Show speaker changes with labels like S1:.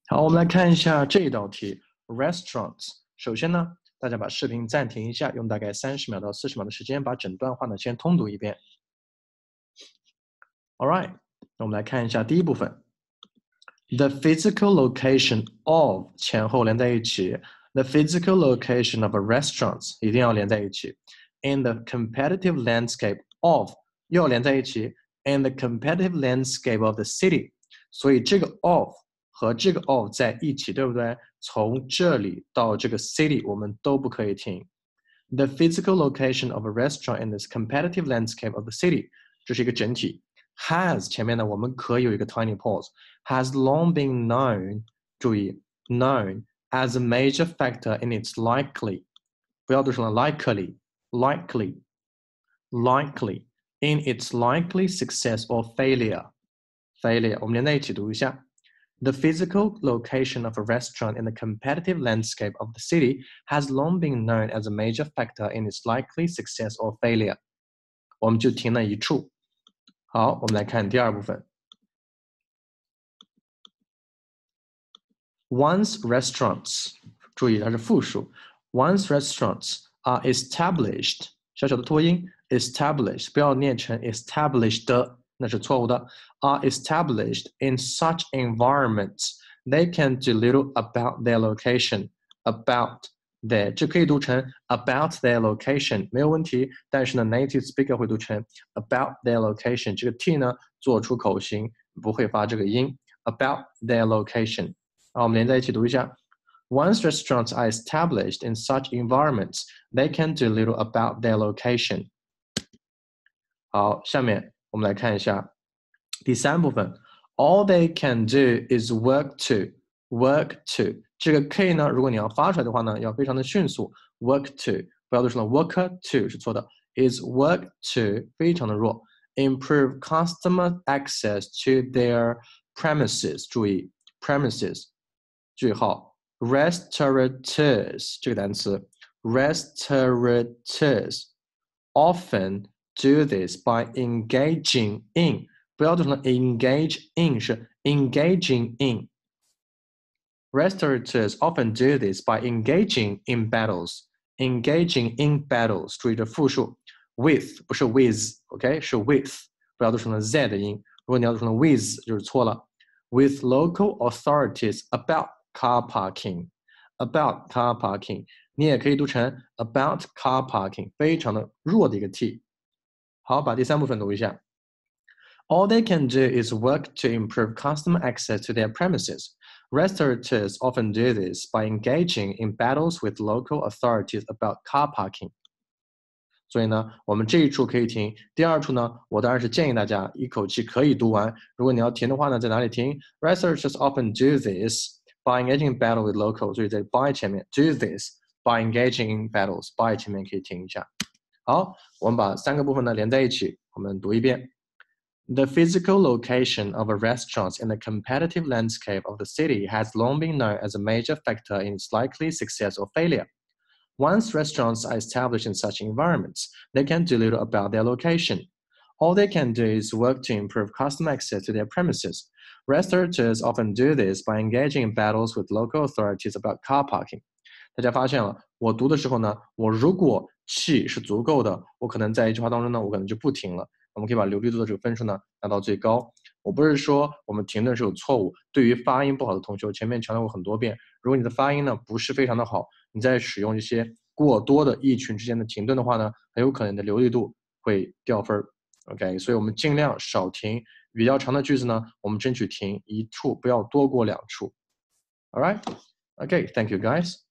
S1: 好，我们来看一下这一道题 ，restaurants。首先呢，大家把视频暂停一下，用大概30秒到40秒的时间，把整段话呢先通读一遍。All right， 那我们来看一下第一部分 ，the physical location of 前后连在一起 ，the physical location of a restaurant 一定要连在一起 ，in the competitive landscape of 又要连在一起 ，in the competitive landscape of the city， 所以这个 of。和这个 of 在一起，对不对？从这里到这个 city 我们都不可以停。The physical location of a restaurant in this competitive landscape of the city， 这是一个整体。Has 前面呢，我们可以有一个 tiny pause。Has long been known， 注意 known as a major factor in its likely， 不要读成了 likely in its likely success or failure。我们连在一起读一下。The physical location of a restaurant in the competitive landscape of the city has long been known as a major factor in its likely success or failure. 我们就停了一处。好，我们来看第二部分。Once restaurants， 注意它是复数。Once restaurants are established， 小小的拖音 ，established 不要念成 established 的。那是错误的 are established in such environments, they can do little about their location. About their 这可以读成 about their location 没有问题，但是呢 native speaker 会读成 about their location 这个 t 呢做出口型不会发这个音 about their location 好，我们连在一起读一下 Once restaurants are established in such environments, they can do little about their location. 好，下面我们来看一下第三部分 All they can do is work to 这个 K 呢如果你要发出来的话呢要非常的迅速 work to 不要读成了 worker to 是错的 is work to 非常的弱 improve customer access to their premises 注意 premises 句号 restaurateurs 这个单词 restaurateurs often do this by engaging in 不要读成了 engage in 是 engaging in Restaurateurs often do this by engaging in battles 注意这复数 with 不是 with OK 是 with 不要读成了 z 的音如果你要读成了 with 就是错了 with local authorities about car parking 你也可以读成 about car parking 非常的弱的一个 t 好，把第三部分读一下。All they can do is work to improve customer access to their premises. Restaurateurs often do this by engaging in battles with local authorities about car parking. 所以呢，我们这一处可以停。第二处呢，我当然是建议大家一口气可以读完。如果你要停的话呢，在哪里停 ？Restaurateurs often do this by engaging in battle with local， 所以在 by 前面 do this by engaging in battles by 前面可以停一下。好，我们把三个部分呢连在一起，我们读一遍。The physical location of a restaurant in the competitive landscape of the city has long been known as a major factor in its likely success or failure. Once restaurants are established in such environments, they can do little about their location. All they can do is work to improve customer access to their premises. Restaurateurs often do this by engaging in battles with local authorities about car parking. 大家发现了，我读的时候呢，我如果气是足够的，我可能在一句话当中呢，我可能就不停了。我们可以把流利度的这个分数呢拿到最高。我不是说我们停顿是有错误，对于发音不好的同学，我前面强调过很多遍，如果你的发音呢不是非常的好，你在使用一些过多的一群之间的停顿的话呢，很有可能你的流利度会掉分。OK， 所以我们尽量少停，比较长的句子呢，我们争取停一处，不要多过2处。All right, OK, thank you guys.